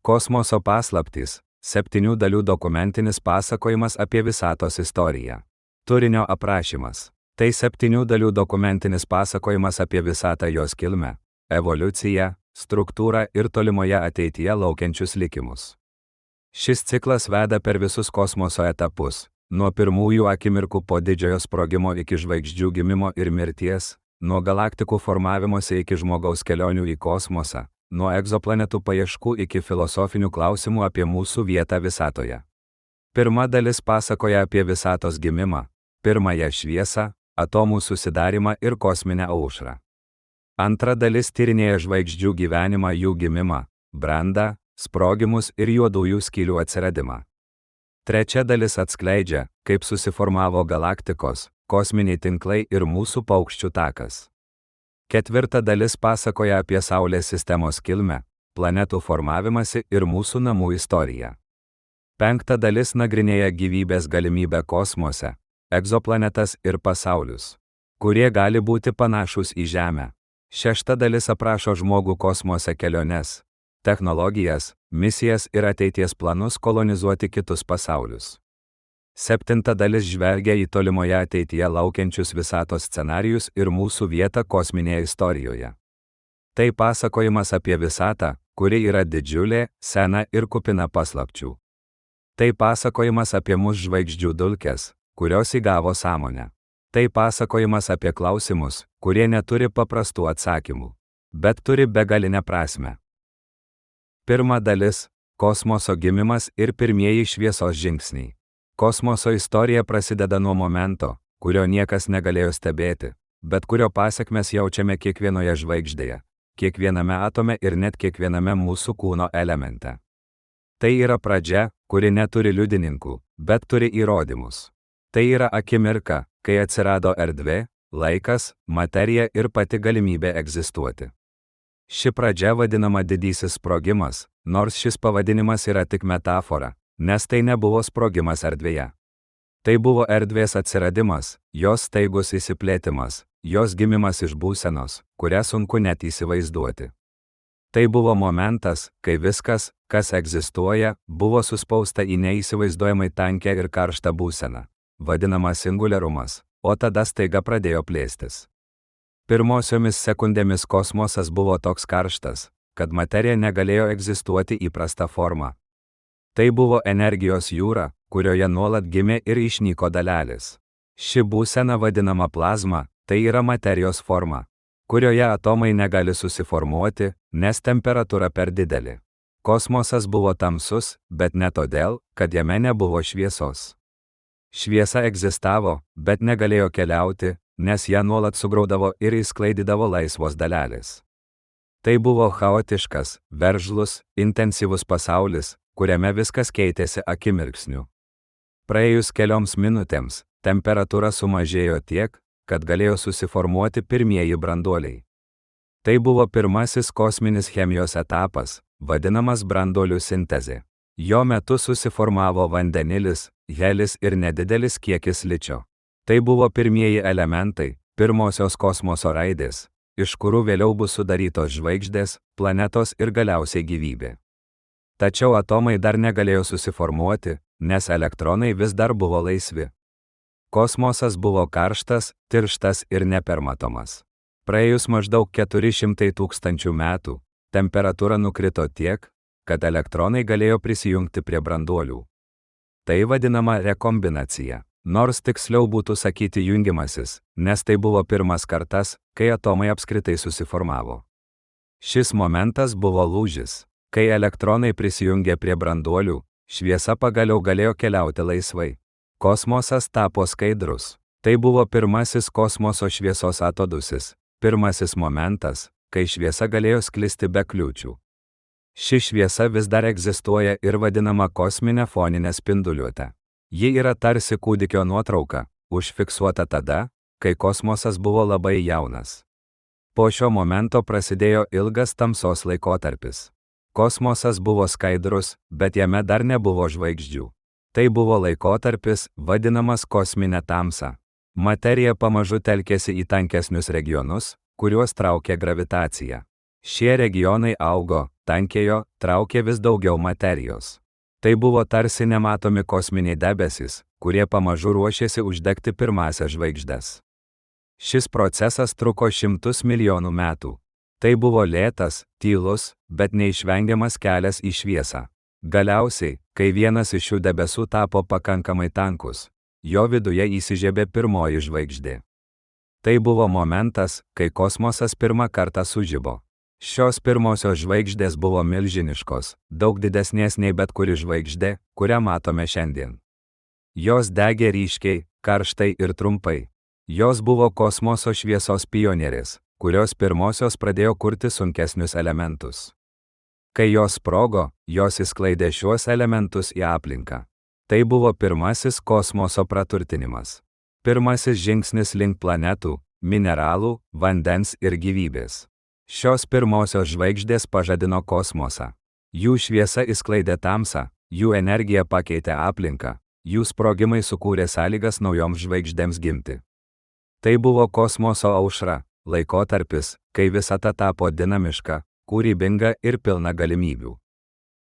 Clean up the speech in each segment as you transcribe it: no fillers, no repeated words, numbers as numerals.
Kosmoso paslaptys – 7 dalių dokumentinis pasakojimas apie visatos istoriją. Turinio aprašymas. Tai 7 dalių dokumentinis pasakojimas apie visatą, jos kilmę, evoliuciją, struktūrą ir tolimoje ateityje laukiančius likimus. Šis ciklas veda per visus kosmoso etapus, nuo pirmųjų akimirkų po didžiojo sprogimo iki žvaigždžių gimimo ir mirties, nuo galaktikų formavimosi iki žmogaus kelionių į kosmosą, nuo egzoplanetų paieškų iki filosofinių klausimų apie mūsų vietą visatoje. Pirma dalis pasakoja apie visatos gimimą, pirmąją šviesą, atomų susidarimą ir kosminę aušrą. Antra dalis tyrinėja žvaigždžių gyvenimą, jų gimimą, brandą, sprogimus ir juodųjų skylių atsiradimą. Trečia dalis atskleidžia, kaip susiformavo galaktikos, kosminiai tinklai ir mūsų paukščių takas. Ketvirta dalis pasakoja apie Saulės sistemos kilmę, planetų formavimąsi ir mūsų namų istoriją. Penkta dalis nagrinėja gyvybės galimybę kosmose, egzoplanetas ir pasaulius, kurie gali būti panašūs į Žemę. Šešta dalis aprašo žmogų kosmose keliones, technologijas, misijas ir ateities planus kolonizuoti kitus pasaulius. Septinta dalis žvelgia į tolimoje ateityje laukiančius visatos scenarijus ir mūsų vietą kosminėje istorijoje. Tai pasakojimas apie visatą, kuri yra didžiulė, sena ir kupina paslapčių. Tai pasakojimas apie mūsų žvaigždžių dulkes, kurios įgavo sąmonę. Tai pasakojimas apie klausimus, kurie neturi paprastų atsakymų, bet turi begalinę prasmę. Pirma dalis – kosmoso gimimas ir pirmieji šviesos žingsniai. Kosmoso istorija prasideda nuo momento, kurio niekas negalėjo stebėti, bet kurio pasekmes jaučiame kiekvienoje žvaigždėje, kiekviename atome ir net kiekviename mūsų kūno elemente. Tai yra pradžia, kuri neturi liudininkų, bet turi įrodymus. Tai yra akimirka, kai atsirado erdvė, laikas, materija ir pati galimybė egzistuoti. Ši pradžia vadinama didysis sprogimas, nors šis pavadinimas yra tik metafora, nes tai nebuvo sprogimas erdvėje. Tai buvo erdvės atsiradimas, jos staigus įsiplėtimas, jos gimimas iš būsenos, kurią sunku net įsivaizduoti. Tai buvo momentas, kai viskas, kas egzistuoja, buvo suspausta į neįsivaizduojamai tankę ir karštą būseną, vadinamą singularumas, o tada staiga pradėjo plėstis. Pirmosiomis sekundėmis kosmosas buvo toks karštas, kad materija negalėjo egzistuoti įprasta forma. Tai buvo energijos jūra, kurioje nuolat gimė ir išnyko dalelės. Ši būsena vadinama plazma, tai yra materijos forma, kurioje atomai negali susiformuoti, nes temperatūra per didelė. Kosmosas buvo tamsus, bet ne todėl, kad jame nebuvo šviesos. Šviesa egzistavo, bet negalėjo keliauti, nes ją nuolat sugraudavo ir išsklaidydavo laisvos dalelės. Tai buvo chaotiškas, veržlus, intensyvus pasaulis, kuriame viskas keitėsi akimirksniu. Praėjus kelioms minutėms, temperatūra sumažėjo tiek, kad galėjo susiformuoti pirmieji branduoliai. Tai buvo pirmasis kosminis chemijos etapas, vadinamas branduolių sintezė. Jo metu susiformavo vandenilis, helis ir nedidelis kiekis ličio. Tai buvo pirmieji elementai, pirmosios kosmoso raidės, iš kurių vėliau bus sudarytos žvaigždės, planetos ir galiausiai gyvybė. Tačiau atomai dar negalėjo susiformuoti, nes elektronai vis dar buvo laisvi. Kosmosas buvo karštas, tirštas ir nepermatomas. Praėjus maždaug 400 000 metų, temperatūra nukrito tiek, kad elektronai galėjo prisijungti prie branduolių. Tai vadinama rekombinacija, nors tiksliau būtų sakyti jungimasis, nes tai buvo pirmas kartas, kai atomai apskritai susiformavo. Šis momentas buvo lūžis. Kai elektronai prisijungė prie branduolių, šviesa pagaliau galėjo keliauti laisvai. Kosmosas tapo skaidrus. Tai buvo pirmasis kosmoso šviesos atodūsis, pirmasis momentas, kai šviesa galėjo sklisti be kliūčių. Ši šviesa vis dar egzistuoja ir vadinama kosminė foninė spinduliuotė. Ji yra tarsi kūdikio nuotrauka, užfiksuota tada, kai kosmosas buvo labai jaunas. Po šio momento prasidėjo ilgas tamsos laikotarpis. Kosmosas buvo skaidrus, bet jame dar nebuvo žvaigždžių. Tai buvo laikotarpis, vadinamas kosminė tamsa. Materija pamažu telkėsi į tankesnius regionus, kuriuos traukė gravitacija. Šie regionai augo, tankėjo, traukė vis daugiau materijos. Tai buvo tarsi nematomi kosminiai debesys, kurie pamažu ruošėsi uždegti pirmąsias žvaigždes. Šis procesas truko šimtus milijonų metų. Tai buvo lėtas, tylus, bet neišvengiamas kelias į šviesą. Galiausiai, kai vienas iš šių debesų tapo pakankamai tankus, jo viduje įsižiebė pirmoji žvaigždė. Tai buvo momentas, kai kosmosas pirmą kartą sužibo. Šios pirmosios žvaigždės buvo milžiniškos, daug didesnės nei bet kuri žvaigždė, kurią matome šiandien. Jos degė ryškiai, karštai ir trumpai. Jos buvo kosmoso šviesos pionierės, kurios pirmosios pradėjo kurti sunkesnius elementus. Kai jos sprogo, jos išsklaidė šiuos elementus į aplinką. Tai buvo pirmasis kosmoso praturtinimas. Pirmasis žingsnis link planetų, mineralų, vandens ir gyvybės. Šios pirmosios žvaigždės pažadino kosmosą. Jų šviesa išsklaidė tamsą, jų energija pakeitė aplinką, jų sprogimai sukūrė sąlygas naujoms žvaigždėms gimti. Tai buvo kosmoso aušra, laikotarpis, kai visata tapo dinamiška, kūrybinga ir pilna galimybių.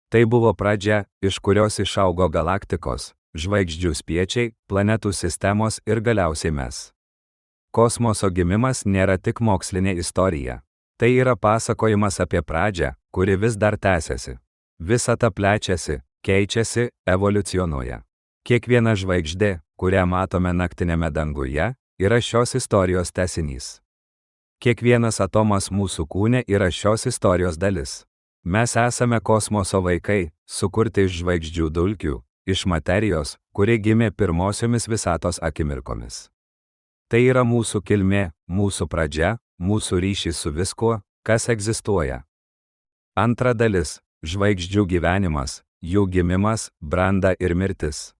Tai buvo pradžia, iš kurios išaugo galaktikos, žvaigždžių spiečiai, planetų sistemos ir galiausiai mes. Kosmoso gimimas nėra tik mokslinė istorija. Tai yra pasakojimas apie pradžią, kuri vis dar tęsiasi. Visata plečiasi, keičiasi, evoliucionuoja. Kiekviena žvaigždė, kurią matome naktinėme danguje, yra šios istorijos tęsinys. Kiekvienas atomas mūsų kūne yra šios istorijos dalis. Mes esame kosmoso vaikai, sukurti iš žvaigždžių dulkių, iš materijos, kuri gimė pirmosiomis visatos akimirkomis. Tai yra mūsų kilmė, mūsų pradžia, mūsų ryšys su viskuo, kas egzistuoja. Antra dalis – žvaigždžių gyvenimas, jų gimimas, branda ir mirtis.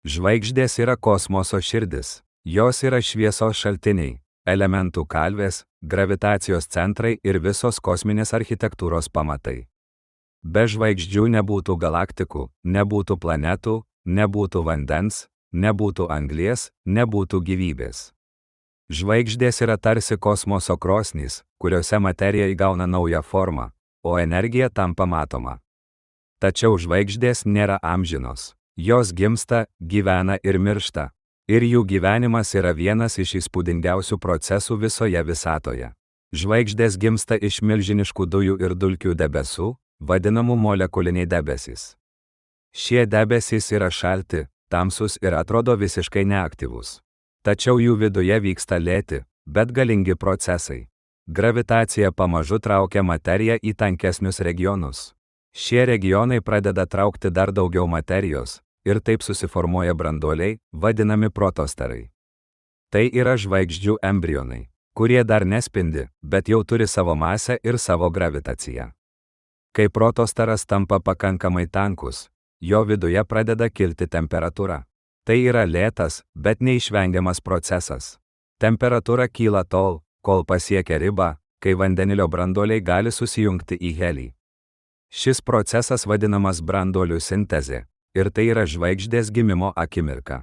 Žvaigždės yra kosmoso širdis. Jos yra šviesos šaltiniai, elementų kalvės, gravitacijos centrai ir visos kosminės architektūros pamatai. Be žvaigždžių nebūtų galaktikų, nebūtų planetų, nebūtų vandens, nebūtų anglies, nebūtų gyvybės. Žvaigždės yra tarsi kosmoso krosnys, kuriuose materija įgauna naują formą, o energija tampa matoma. Tačiau žvaigždės nėra amžinos. Jos gimsta, gyvena ir miršta. Ir jų gyvenimas yra vienas iš įspūdingiausių procesų visoje visatoje. Žvaigždės gimsta iš milžiniškų dujų ir dulkių debesų, vadinamų molekuliniai debesys. Šie debesys yra šalti, tamsus ir atrodo visiškai neaktyvūs. Tačiau jų viduje vyksta lėti, bet galingi procesai. Gravitacija pamažu traukia materiją į tankesnius regionus. Šie regionai pradeda traukti dar daugiau materijos, ir taip susiformuoja branduoliai, vadinami protostarai. Tai yra žvaigždžių embrionai, kurie dar nespindi, bet jau turi savo masę ir savo gravitaciją. Kai protostaras tampa pakankamai tankus, jo viduje pradeda kilti temperatūra. Tai yra lėtas, bet neišvengiamas procesas. Temperatūra kyla tol, kol pasiekia ribą, kai vandenilio branduoliai gali susijungti į helį. Šis procesas vadinamas branduolių sintezė. Ir tai yra žvaigždės gimimo akimirka.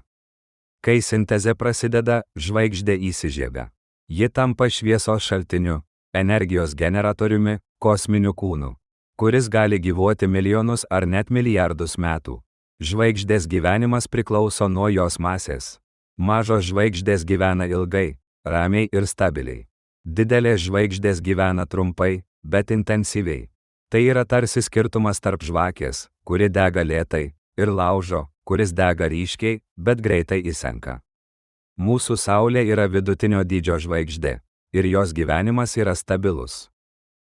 Kai sintezė prasideda, žvaigždė įsižiebia. Ji tampa šviesos šaltiniu, energijos generatoriumi, kosminiu kūnu, kuris gali gyvuoti milijonus ar net milijardus metų. Žvaigždės gyvenimas priklauso nuo jos masės. Mažos žvaigždės gyvena ilgai, ramiai ir stabiliai. Didelės žvaigždės gyvena trumpai, bet intensyviai. Tai yra tarsi skirtumas tarp žvakės, kuri dega lėtai, ir laužo, kuris dega ryškiai, bet greitai įsenka. Mūsų Saulė yra vidutinio dydžio žvaigždė, ir jos gyvenimas yra stabilus.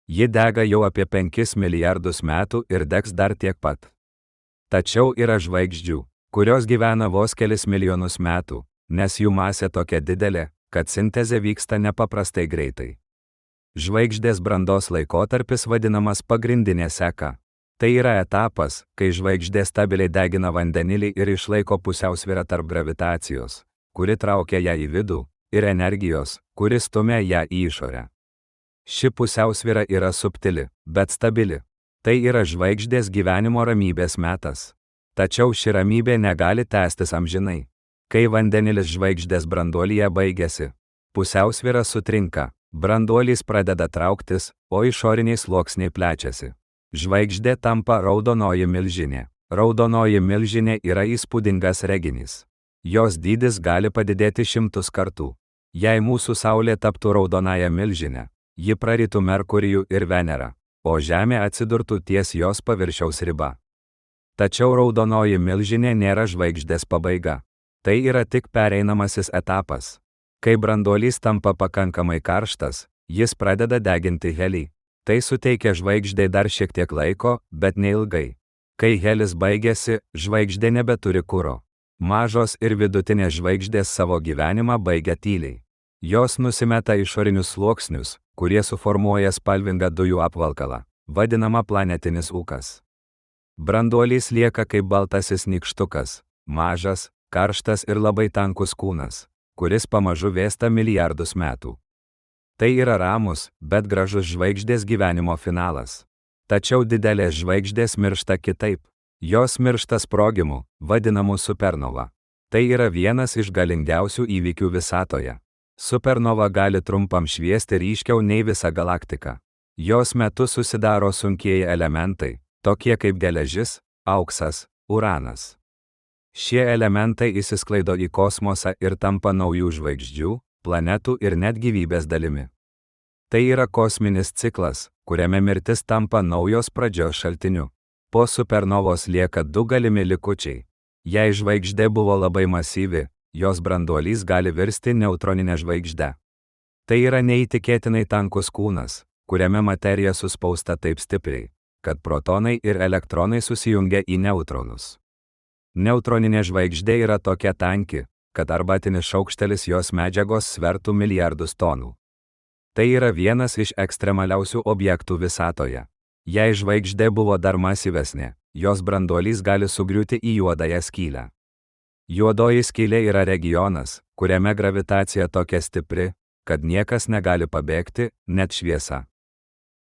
Ji dega jau apie 5 milijardus metų ir degs dar tiek pat. Tačiau yra žvaigždžių, kurios gyvena vos kelis milijonus metų, nes jų masė tokia didelė, kad sintezė vyksta nepaprastai greitai. Žvaigždės brandos laikotarpis vadinamas pagrindinė seka. Tai yra etapas, kai žvaigždė stabiliai degina vandenilį ir išlaiko pusiausvyrą tarp gravitacijos, kuri traukia ją į vidų, ir energijos, kuri stumia ją į išorę. Ši pusiausvyra yra subtili, bet stabili. Tai yra žvaigždės gyvenimo ramybės metas. Tačiau ši ramybė negali tęstis amžinai. Kai vandenilis žvaigždės branduolyje baigėsi, pusiausvyra sutrinka, Branduolys pradeda trauktis, o išoriniai sluoksniai plečiasi. Žvaigždė tampa raudonoji milžinė. Raudonoji milžinė yra įspūdingas reginys. Jos dydis gali padidėti 100 kartų. Jei mūsų Saulė taptų raudonąją milžinę, ji prarytų Merkurijų ir Venerą, o Žemė atsidurtų ties jos paviršiaus riba. Tačiau raudonoji milžinė nėra žvaigždės pabaiga. Tai yra tik pereinamasis etapas. Kai branduolys tampa pakankamai karštas, jis pradeda deginti helį. Tai suteikia žvaigždei dar šiek tiek laiko, bet neilgai. Kai helis baigėsi, žvaigždė nebeturi kuro. Mažos ir vidutinės žvaigždės savo gyvenimą baigia tyliai. Jos nusimeta išorinius sluoksnius, kurie suformuoja spalvingą dujų apvalkalą, vadinamą planetinis ūkas. Branduolys lieka kaip baltasis nykštukas, mažas, karštas ir labai tankus kūnas, kuris pamažu vėsta milijardus metų. Tai yra ramus, bet gražus žvaigždės gyvenimo finalas. Tačiau didelės žvaigždės miršta kitaip. Jos miršta sprogimu, vadinamu supernova. Tai yra vienas iš galingiausių įvykių visatoje. Supernova gali trumpam šviesti ryškiau nei visa galaktika. Jos metu susidaro sunkieji elementai, tokie kaip geležis, auksas, uranas. Šie elementai išsisklaido į kosmosą ir tampa naujų žvaigždžių, planetų ir net gyvybės dalimi. Tai yra kosminis ciklas, kuriame mirtis tampa naujos pradžios šaltiniu. Po supernovos lieka du galimi likučiai. Jei žvaigždė buvo labai masyvi, jos branduolys gali virsti neutroninę žvaigždę. Tai yra neįtikėtinai tankus kūnas, kuriame materija suspausta taip stipriai, kad protonai ir elektronai susijungia į neutronus. Neutroninė žvaigždė yra tokia tanki, kad arbatinis šaukštelis jos medžiagos svertų milijardus tonų. Tai yra vienas iš ekstremaliausių objektų visatoje. Jei žvaigždė buvo dar masyvesnė, jos branduolys gali sugriūti į juodąją skylę. Juodoji skylė yra regionas, kuriame gravitacija tokia stipri, kad niekas negali pabėgti, net šviesa.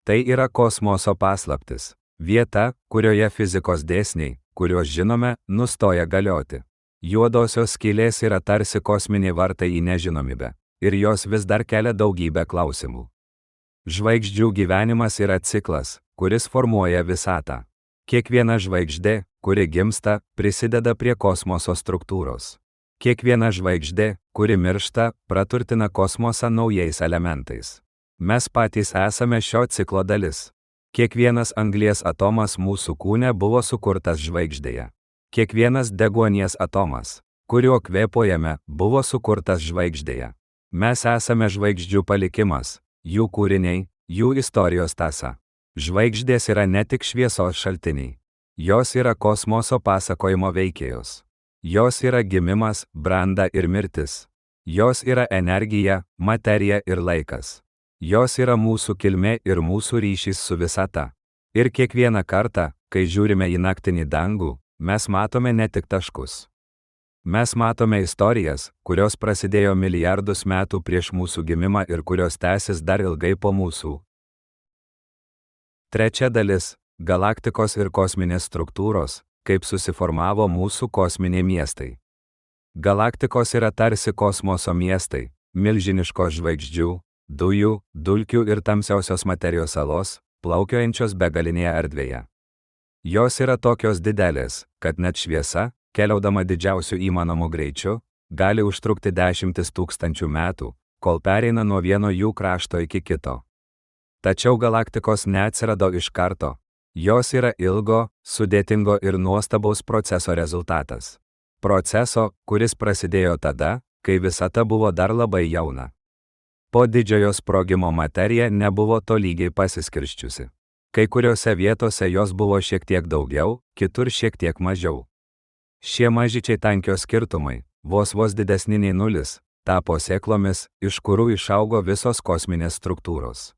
Tai yra kosmoso paslaptis. Vieta, kurioje fizikos dėsniai, kuriuos žinome, nustoja galioti. Juodosios skylės yra tarsi kosminiai vartai į nežinomybę, ir jos vis dar kelia daugybę klausimų. Žvaigždžių gyvenimas yra ciklas, kuris formuoja visatą. Kiekviena žvaigždė, kuri gimsta, prisideda prie kosmoso struktūros. Kiekviena žvaigždė, kuri miršta, praturtina kosmosą naujais elementais. Mes patys esame šio ciklo dalis. Kiekvienas anglies atomas mūsų kūne buvo sukurtas žvaigždėje. Kiekvienas deguonies atomas, kuriuo kvėpuojame, buvo sukurtas žvaigždėje. Mes esame žvaigždžių palikimas, jų kūriniai, jų istorijos tąsa. Žvaigždės yra ne tik šviesos šaltiniai. Jos yra kosmoso pasakojimo veikėjos. Jos yra gimimas, branda ir mirtis. Jos yra energija, materija ir laikas. Jos yra mūsų kilmė ir mūsų ryšys su visata. Ir kiekvieną kartą, kai žiūrime į naktinį dangų, mes matome ne tik taškus. Mes matome istorijas, kurios prasidėjo milijardus metų prieš mūsų gimimą ir kurios tęsis dar ilgai po mūsų. Trečia dalis – galaktikos ir kosminės struktūros, kaip susiformavo mūsų kosminiai miestai. Galaktikos yra tarsi kosmoso miestai, milžiniškos žvaigždžių, dujų, dulkių ir tamsiosios materijos salos, plaukiojančios begalinėje erdvėje. Jos yra tokios didelės, kad net šviesa, keliaudama didžiausiu įmanomu greičiu, gali užtrukti 10 000 metų, kol pereina nuo vieno jų krašto iki kito. Tačiau galaktikos neatsirado iš karto. Jos yra ilgo, sudėtingo ir nuostabaus proceso rezultatas. Proceso, kuris prasidėjo tada, kai visata buvo dar labai jauna. Po didžiojo sprogimo materija nebuvo tolygiai pasiskirsčiusi. Kai kuriuose vietose jos buvo šiek tiek daugiau, kitur šiek tiek mažiau. Šie mažyčiai tankios skirtumai, vos didesni nei nulis, tapo sėklomis, iš kurių išaugo visos kosminės struktūros.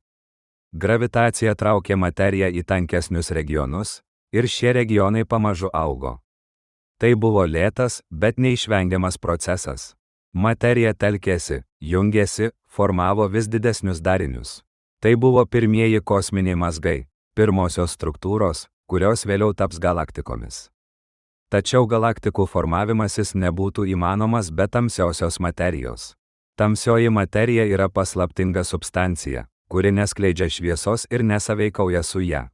Gravitacija traukė materiją į tankesnius regionus, ir šie regionai pamažu augo. Tai buvo lėtas, bet neišvengiamas procesas. Materija telkėsi, jungėsi, formavo vis didesnius darinius. Tai buvo pirmieji kosminiai mazgai, pirmosios struktūros, kurios vėliau taps galaktikomis. Tačiau galaktikų formavimasis nebūtų įmanomas be tamsiosios materijos. Tamsioji materija yra paslaptinga substancija, kuri neskleidžia šviesos ir nesaveikauja su ja.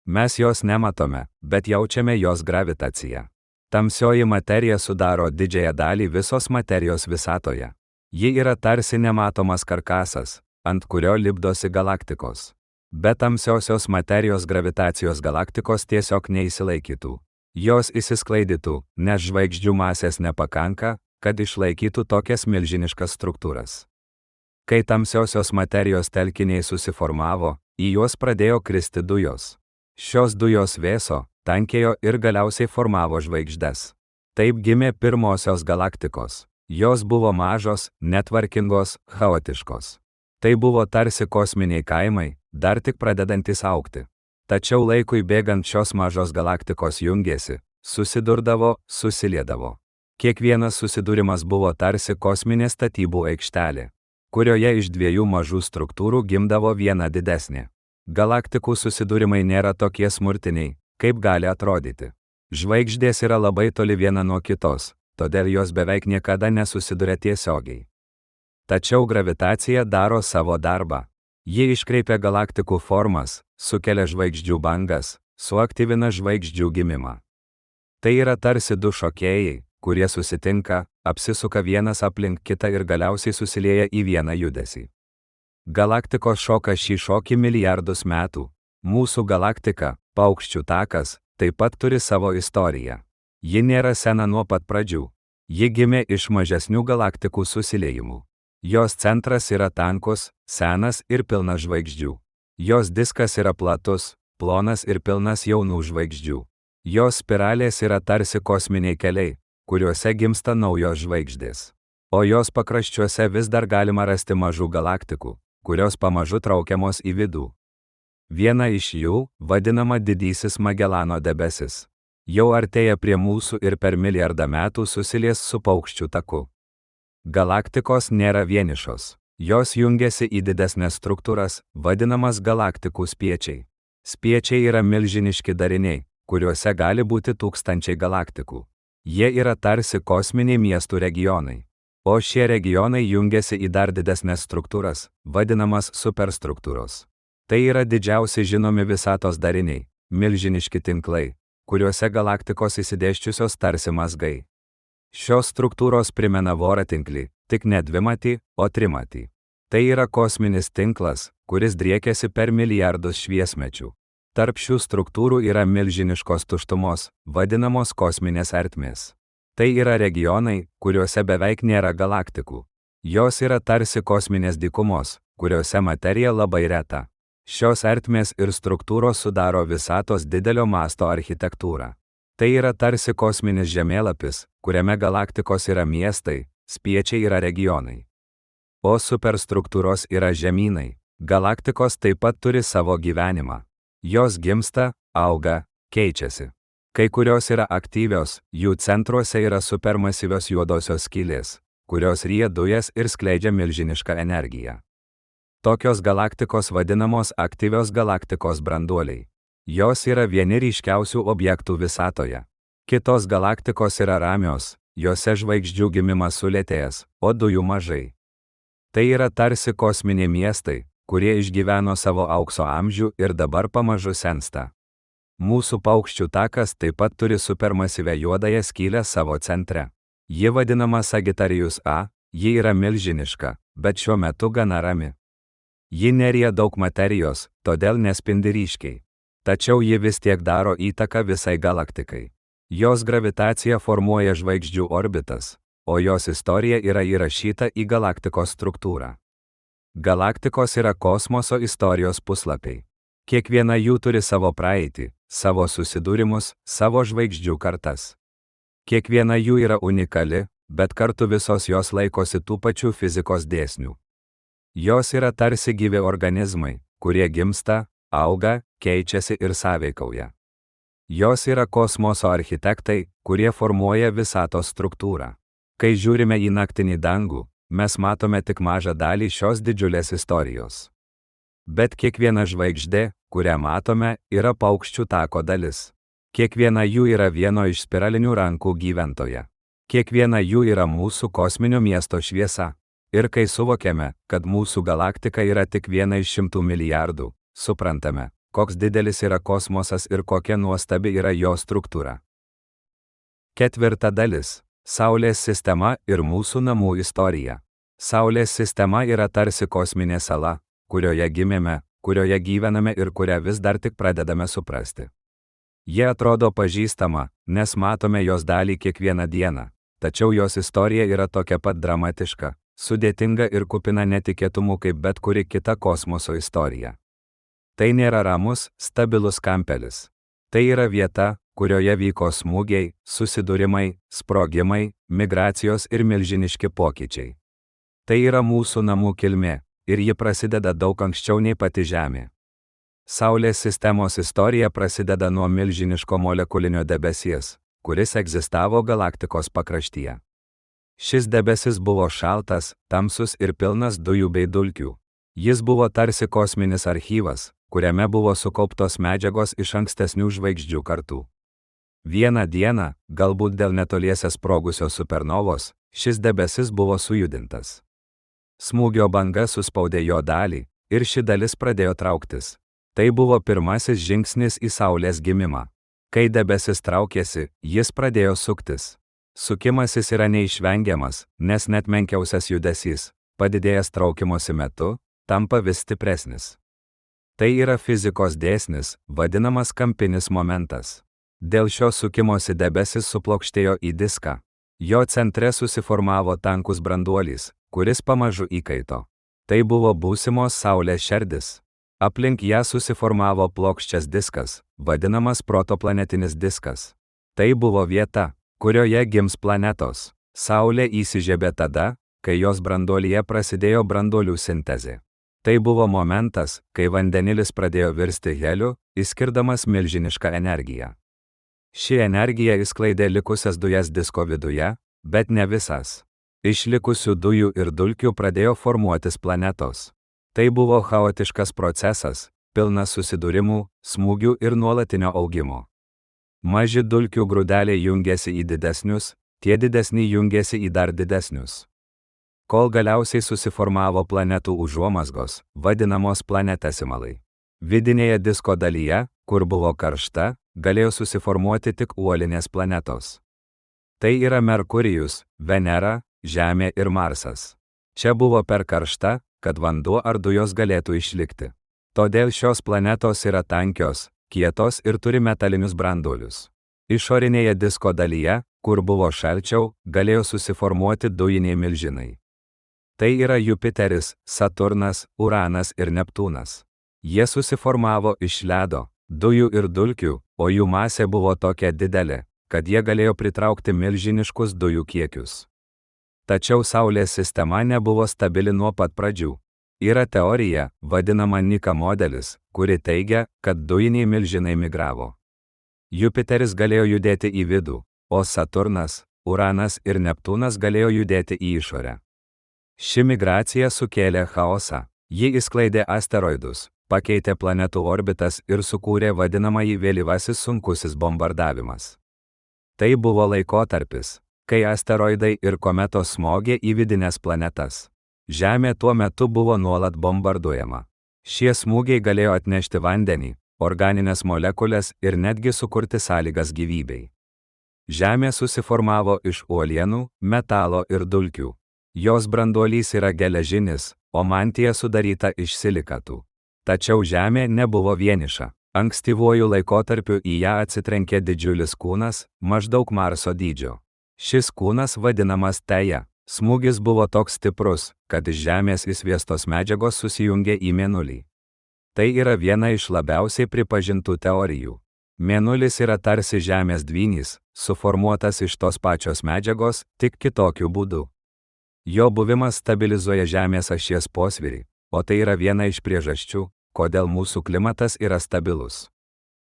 Mes jos nematome, bet jaučiame jos gravitaciją. Tamsioji materija sudaro didžiąją dalį visos materijos visatoje. Ji yra tarsi nematomas karkasas, ant kurio lipdosi galaktikos. Be tamsiosios materijos gravitacijos galaktikos tiesiog neįsilaikytų. Jos išsisklaidytų, nes žvaigždžių masės nepakanka, kad išlaikytų tokias milžiniškas struktūras. Kai tamsiosios materijos telkiniai susiformavo, į juos pradėjo kristi dujos. Šios dujos vėso, tankėjo ir galiausiai formavo žvaigždes. Taip gimė pirmosios galaktikos. Jos buvo mažos, netvarkingos, chaotiškos. Tai buvo tarsi kosminiai kaimai, dar tik pradedantis augti. Tačiau laikui bėgant šios mažos galaktikos jungėsi, susidurdavo, susiliedavo. Kiekvienas susidūrimas buvo tarsi kosminė statybų aikštelė, kurioje iš dviejų mažų struktūrų gimdavo viena didesnė. Galaktikų susidūrimai nėra tokie smurtiniai, kaip gali atrodyti. Žvaigždės yra labai toli viena nuo kitos, todėl jos beveik niekada nesusiduria tiesiogiai. Tačiau gravitacija daro savo darbą. Ji iškreipia galaktikų formas, sukelia žvaigždžių bangas, suaktyvina žvaigždžių gimimą. Tai yra tarsi du šokėjai, kurie susitinka, apsisuka vienas aplink kitą ir galiausiai susilieja į vieną judesį. Galaktikos šoka šį šokį milijardus metų. Mūsų galaktika, Paukščių takas, taip pat turi savo istoriją. Ji nėra sena nuo pat pradžių. Ji gimė iš mažesnių galaktikų susiliejimų. Jos centras yra tankus, senas ir pilnas žvaigždžių. Jos diskas yra platus, plonas ir pilnas jaunų žvaigždžių. Jos spiralės yra tarsi kosminiai keliai, kuriuose gimsta naujos žvaigždės. O jos pakraščiuose vis dar galima rasti mažų galaktikų, kurios pamažu traukiamos į vidų. Viena iš jų, vadinama Didysis Magelano debesis, jau artėja prie mūsų ir per milijardą metų susilies su Paukščių taku. Galaktikos nėra vienišos. Jos jungiasi į didesnės struktūras, vadinamas galaktikų spiečiai. Spiečiai yra milžiniški dariniai, kuriuose gali būti tūkstančiai galaktikų. Jie yra tarsi kosminiai miestų regionai. O šie regionai jungiasi į dar didesnės struktūras, vadinamas superstruktūros. Tai yra didžiausi žinomi visatos dariniai, milžiniški tinklai, kuriuose galaktikos įsidėščiusios tarsi mazgai. Šios struktūros primena voratinklį, tik ne dvimatį, o trimatį. Tai yra kosminis tinklas, kuris driekiasi per milijardus šviesmečių. Tarp šių struktūrų yra milžiniškos tuštumos, vadinamos kosminės ertmės. Tai yra regionai, kuriuose beveik nėra galaktikų. Jos yra tarsi kosminės dykumos, kuriuose materija labai reta. Šios ertmės ir struktūros sudaro visatos didelio masto architektūrą. Tai yra tarsi kosminis žemėlapis, kuriame galaktikos yra miestai, spiečiai yra regionai. O superstruktūros yra žemynai. Galaktikos taip pat turi savo gyvenimą. Jos gimsta, auga, keičiasi. Kai kurios yra aktyvios, jų centruose yra supermasyvios juodosios skylės, kurios ryja dujas ir skleidžia milžinišką energiją. Tokios galaktikos vadinamos aktyvios galaktikos branduoliai. Jos yra vieni ryškiausių objektų visatoje. Kitos galaktikos yra ramios, jose žvaigždžių gimimas sulėtėjęs, o dujų mažai. Tai yra tarsi kosminiai miestai, kurie išgyveno savo aukso amžių ir dabar pamažu sensta. Mūsų Paukščių takas taip pat turi supermasyvią juodąją skylę savo centre. Ji vadinama Sagitarijus A, ji yra milžiniška, bet šiuo metu gana rami. Ji neryja daug materijos, todėl nespindi ryškiai. Tačiau ji vis tiek daro įtaką visai galaktikai. Jos gravitacija formuoja žvaigždžių orbitas, o jos istorija yra įrašyta į galaktikos struktūrą. Galaktikos yra kosmoso istorijos puslapiai. Kiekviena jų turi savo praeitį, savo susidūrimus, savo žvaigždžių kartas. Kiekviena jų yra unikali, bet kartu visos jos laikosi tų pačių fizikos dėsnių. Jos yra tarsi gyvi organizmai, kurie gimsta, auga, keičiasi ir sąveikauja. Jos yra kosmoso architektai, kurie formuoja visatos struktūrą. Kai žiūrime į naktinį dangų, mes matome tik mažą dalį šios didžiulės istorijos. Bet kiekviena žvaigždė, kurią matome, yra Paukščių tako dalis. Kiekviena jų yra vieno iš spiralinių rankų gyventoja. Kiekviena jų yra mūsų kosminio miesto šviesa. Ir kai suvokiame, kad mūsų galaktika yra tik viena iš 100 milijardų, suprantame, koks didelis yra kosmosas ir kokia nuostabi yra jo struktūra. 4 dalis – Saulės sistema ir mūsų namų istorija. Saulės sistema yra tarsi kosminė sala, kurioje gimėme, kurioje gyvename ir kurią vis dar tik pradedame suprasti. Jie atrodo pažįstama, nes matome jos dalį kiekvieną dieną, tačiau jos istorija yra tokia pat dramatiška, sudėtinga ir kupina netikėtumų kaip bet kuri kita kosmoso istorija. Tai nėra ramus, stabilus kampelis. Tai yra vieta, kurioje vyko smūgiai, susidūrimai, sprogimai, migracijos ir milžiniški pokyčiai. Tai yra mūsų namų kilmė, ir ji prasideda daug anksčiau nei pati Žemė. Saulės sistemos istorija prasideda nuo milžiniško molekulinio debesies, kuris egzistavo galaktikos pakraštyje. Šis debesis buvo šaltas, tamsus ir pilnas dujų bei dulkių. Jis buvo tarsi kosminis archyvas, kuriame buvo sukauptos medžiagos iš ankstesnių žvaigždžių kartų. Vieną dieną, galbūt dėl netoliese sprogusios supernovos, šis debesis buvo sujudintas. Smūgio banga suspaudė jo dalį, ir ši dalis pradėjo trauktis. Tai buvo pirmasis žingsnis į Saulės gimimą. Kai debesis traukėsi, jis pradėjo suktis. Sukimasis yra neišvengiamas, nes net menkiausias judesys, padidėjęs traukimosi metu, tampa vis stipresnis. Tai yra fizikos dėsnis, vadinamas kampinis momentas. Dėl šio sukimosi debesis suplokštėjo į diską. Jo centre susiformavo tankus branduolys, kuris pamažu įkaito. Tai buvo būsimos Saulės šerdis. Aplink ją susiformavo plokščias diskas, vadinamas protoplanetinis diskas. Tai buvo vieta, kurioje gims planetos. Saulė įsižiebė tada, kai jos branduolyje prasidėjo branduolių sintezė. Tai buvo momentas, kai vandenilis pradėjo virsti heliu, išskirdamas milžinišką energiją. Ši energija išsklaidė likusias dujas disko viduje, bet ne visas. Iš likusių dujų ir dulkių pradėjo formuotis planetos. Tai buvo chaotiškas procesas, pilnas susidūrimų, smūgių ir nuolatinio augimo. Maži dulkių grūdeliai jungėsi į didesnius, tie didesni jungėsi į dar didesnius. Kol galiausiai susiformavo planetų užuomazgos, vadinamos planetesimalai. Vidinėje disko dalyje, kur buvo karšta, galėjo susiformuoti tik uolinės planetos. Tai yra Merkurijus, Venera, Žemė ir Marsas. Čia buvo per karšta, kad vanduo ar dujos galėtų išlikti. Todėl šios planetos yra tankios, kietos ir turi metalinius branduolius. Išorinėje disko dalyje, kur buvo šalčiau, galėjo susiformuoti dujiniai milžinai. Tai yra Jupiteris, Saturnas, Uranas ir Neptūnas. Jie susiformavo iš ledo, dujų ir dulkių, o jų masė buvo tokia didelė, kad jie galėjo pritraukti milžiniškus dujų kiekius. Tačiau Saulės sistema nebuvo stabili nuo pat pradžių. Yra teorija, vadinama Nika modelis, kuri teigia, kad dujiniai milžinai migravo. Jupiteris galėjo judėti į vidų, o Saturnas, Uranas ir Neptūnas galėjo judėti į išorę. Ši migracija sukėlė chaosą. Ji išsklaidė asteroidus, pakeitė planetų orbitas ir sukūrė vadinamąjį vėlyvasis sunkusis bombardavimas. Tai buvo laikotarpis, kai asteroidai ir kometos smogė į vidines planetas. Žemė tuo metu buvo nuolat bombarduojama. Šie smūgiai galėjo atnešti vandenį, organinės molekulės ir netgi sukurti sąlygas gyvybei. Žemė susiformavo iš uolienų, metalo ir dulkių. Jos branduolys yra geležinis, o mantija sudaryta iš silikatų. Tačiau Žemė nebuvo vieniša. Ankstyvuoju laikotarpiu į ją atsitrenkė didžiulis kūnas, maždaug Marso dydžio. Šis kūnas vadinamas Teja. Smūgis buvo toks stiprus, kad iš Žemės įsviestos medžiagos susijungė į Mėnulį. Tai yra viena iš labiausiai pripažintų teorijų. Mėnulis yra tarsi Žemės dvynys, suformuotas iš tos pačios medžiagos, tik kitokiu būdu. Jo buvimas stabilizuoja Žemės ašies posvyrį, o tai yra viena iš priežasčių, kodėl mūsų klimatas yra stabilus.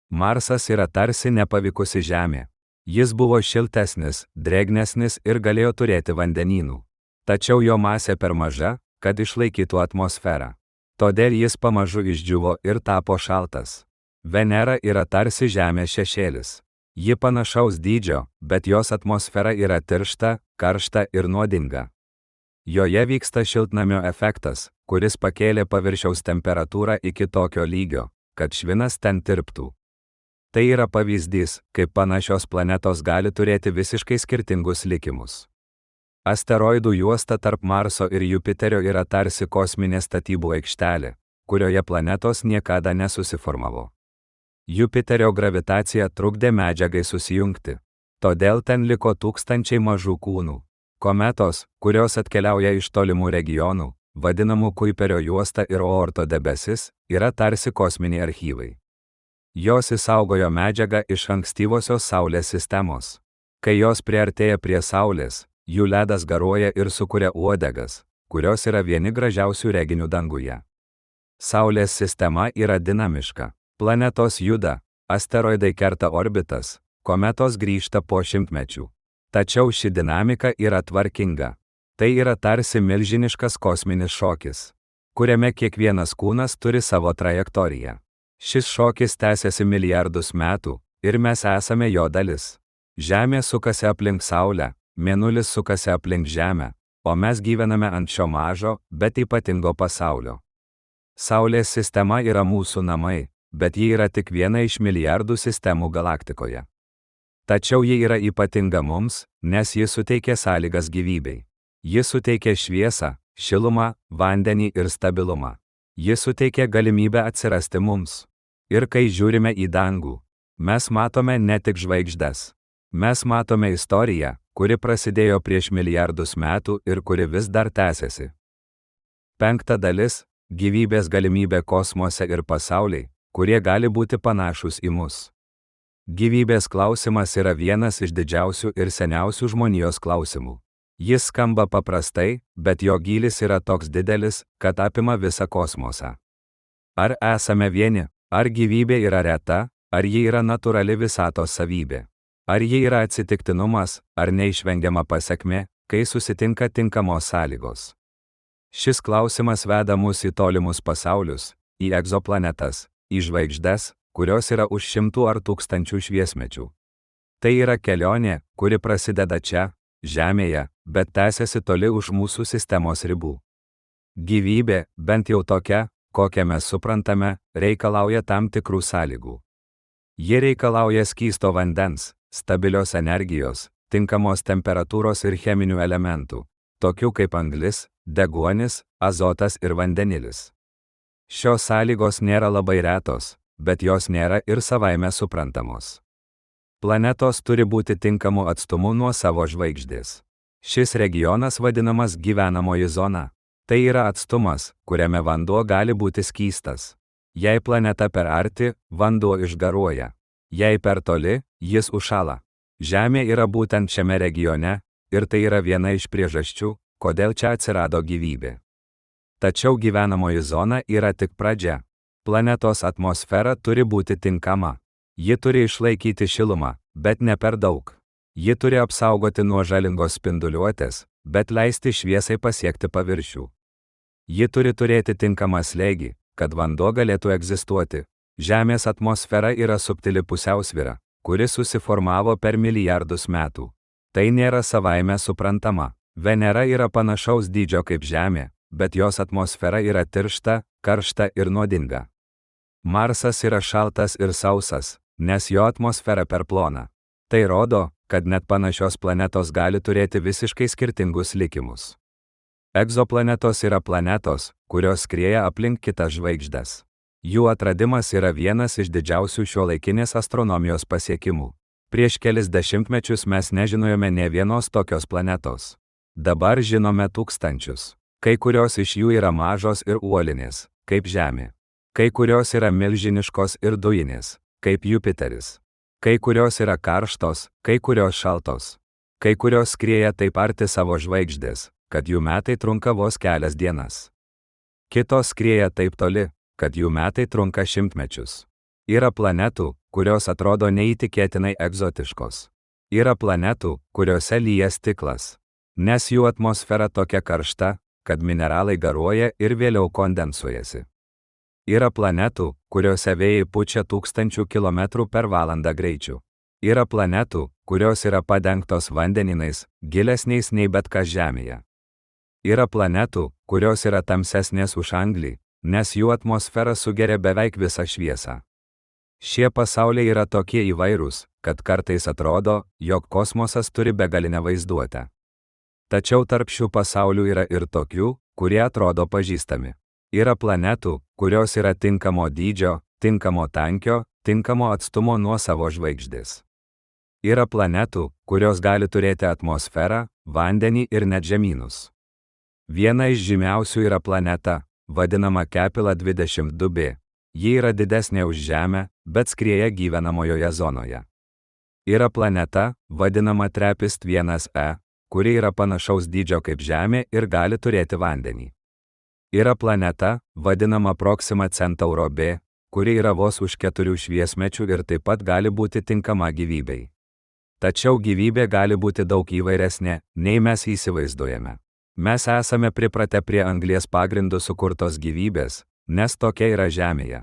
Marsas yra tarsi nepavykusi Žemė. Jis buvo šiltesnis, drėgnesnis ir galėjo turėti vandenynų. Tačiau jo masė per maža, kad išlaikytų atmosferą. Todėl jis pamažu išdžiuvo ir tapo šaltas. Venera yra tarsi Žemės šešėlis. Ji panašaus dydžio, bet jos atmosfera yra tiršta, karšta ir nuodinga. Joje vyksta šiltnamio efektas, kuris pakėlė paviršiaus temperatūrą iki tokio lygio, kad švinas ten tirptų. Tai yra pavyzdys, kaip panašios planetos gali turėti visiškai skirtingus likimus. Asteroidų juosta tarp Marso ir Jupiterio yra tarsi kosminė statybų aikštelė, kurioje planetos niekada nesusiformavo. Jupiterio gravitacija trukdė medžiagai susijungti. Todėl ten liko tūkstančiai mažų kūnų. Kometos, kurios atkeliauja iš tolimų regionų, vadinamų Kuiperio juosta ir Oorto debesis, yra tarsi kosminiai archyvai. Jos išsaugojo medžiagą iš ankstyvosios Saulės sistemos. Kai jos priartėja prie Saulės, jų ledas garuoja ir sukuria uodegas, kurios yra vieni gražiausių reginių danguje. Saulės sistema yra dinamiška. Planetos juda, asteroidai kerta orbitas, kometos grįžta po šimtmečių. Tačiau ši dinamika yra tvarkinga. Tai yra tarsi milžiniškas kosminis šokis, kuriame kiekvienas kūnas turi savo trajektoriją. Šis šokis tęsiasi milijardus metų, ir mes esame jo dalis. Žemė sukasi aplink Saulę, Mėnulis sukasi aplink Žemę, o mes gyvename ant šio mažo, bet ypatingo pasaulio. Saulės sistema yra mūsų namai, bet ji yra tik viena iš milijardų sistemų galaktikoje. Tačiau ji yra ypatinga mums, nes ji suteikia sąlygas gyvybei. Ji suteikia šviesą, šilumą, vandenį ir stabilumą. Ji suteikia galimybę atsirasti mums. Ir kai žiūrime į dangų, mes matome ne tik žvaigždes. Mes matome istoriją, kuri prasidėjo prieš milijardus metų ir kuri vis dar tęsiasi. 5 dalis – gyvybės galimybė kosmose ir pasauliai, kurie gali būti panašūs į mus. Gyvybės klausimas yra vienas iš didžiausių ir seniausių žmonijos klausimų. Jis skamba paprastai, bet jo gylis yra toks didelis, kad apima visą kosmosą. Ar esame vieni, ar gyvybė yra reta, ar ji yra natūrali visatos savybė? Ar ji yra atsitiktinumas, ar neišvengiama pasekmė, kai susitinka tinkamos sąlygos? Šis klausimas veda mus į tolimus pasaulius, į egzoplanetas, į žvaigždes, kurios yra už 100 ar 1000 šviesmečių. Tai yra kelionė, kuri prasideda čia, Žemėje, bet tęsiasi toli už mūsų sistemos ribų. Gyvybė, bent jau tokia, kokią mes suprantame, reikalauja tam tikrų sąlygų. Ji reikalauja skysto vandens, stabilios energijos, tinkamos temperatūros ir cheminių elementų, tokių kaip anglis, deguonis, azotas ir vandenilis. Šios sąlygos nėra labai retos, bet jos nėra ir savaime suprantamos. Planetos turi būti tinkamu atstumu nuo savo žvaigždės. Šis regionas vadinamas gyvenamoji zona. Tai yra atstumas, kuriame vanduo gali būti skystas. Jei planeta per arti, vanduo išgaruoja. Jei per toli, jis užšąla. Žemė yra būtent šiame regione, ir tai yra viena iš priežasčių, kodėl čia atsirado gyvybė. Tačiau gyvenamoji zona yra tik pradžia. Planetos atmosfera turi būti tinkama. Ji turi išlaikyti šilumą, bet ne per daug. Ji turi apsaugoti nuo žalingos spinduliuotės, bet leisti šviesai pasiekti paviršių. Ji turi turėti tinkamą slėgį, kad vanduo galėtų egzistuoti. Žemės atmosfera yra subtili pusiausvyra, kuri susiformavo per milijardus metų. Tai nėra savaime suprantama. Venera yra panašaus dydžio kaip Žemė, bet jos atmosfera yra tiršta, karšta ir nuodinga. Marsas yra šaltas ir sausas, nes jo atmosfera per plona. Tai rodo, kad net panašios planetos gali turėti visiškai skirtingus likimus. Egzoplanetos yra planetos, kurios skrieja aplink kitas žvaigždes. Jų atradimas yra vienas iš didžiausių šiuolaikinės astronomijos pasiekimų. Prieš kelis dešimtmečius mes nežinojome nė vienos tokios planetos. Dabar žinome tūkstančius. Kai kurios iš jų yra mažos ir uolinės, kaip Žemė. Kai kurios yra milžiniškos ir dujinės, kaip Jupiteris. Kai kurios yra karštos, kai kurios šaltos. Kai kurios skrieja taip arti savo žvaigždės, kad jų metai trunka vos kelias dienas. Kitos skrieja taip toli, kad jų metai trunka šimtmečius. Yra planetų, kurios atrodo neįtikėtinai egzotiškos. Yra planetų, kuriuose lyja stiklas, nes jų atmosfera tokia karšta, kad mineralai garuoja ir vėliau kondensuojasi. Yra planetų, kuriuose vėjai pučia 1000 km/h greičiu. Yra planetų, kurios yra padengtos vandeninais, gilesniais nei bet kas Žemėje. Yra planetų, kurios yra tamsesnės už Anglį, nes jų atmosfera sugeria beveik visą šviesą. Šie pasauliai yra tokie įvairūs, kad kartais atrodo, jog kosmosas turi begalinę vaizduotę. Tačiau tarp šių pasaulių yra ir tokių, kurie atrodo pažįstami. Yra planetų, kurios yra tinkamo dydžio, tinkamo tankio, tinkamo atstumo nuo savo žvaigždės. Yra planetų, kurios gali turėti atmosferą, vandenį ir net žemynus. Viena iš žymiausių yra planeta, vadinama Kepler 22b. Ji yra didesnė už Žemę, bet skrieja gyvenamojoje zonoje. Yra planeta, vadinama TRAPPIST 1e, kuri yra panašaus dydžio kaip Žemė ir gali turėti vandenį. Yra planeta, vadinama Proxima Centauro b, kuri yra vos už 4 šviesmečių ir taip pat gali būti tinkama gyvybei. Tačiau gyvybė gali būti daug įvairesnė, nei mes įsivaizduojame. Mes esame pripratę prie anglies pagrindų sukurtos gyvybės, nes tokia yra Žemėje.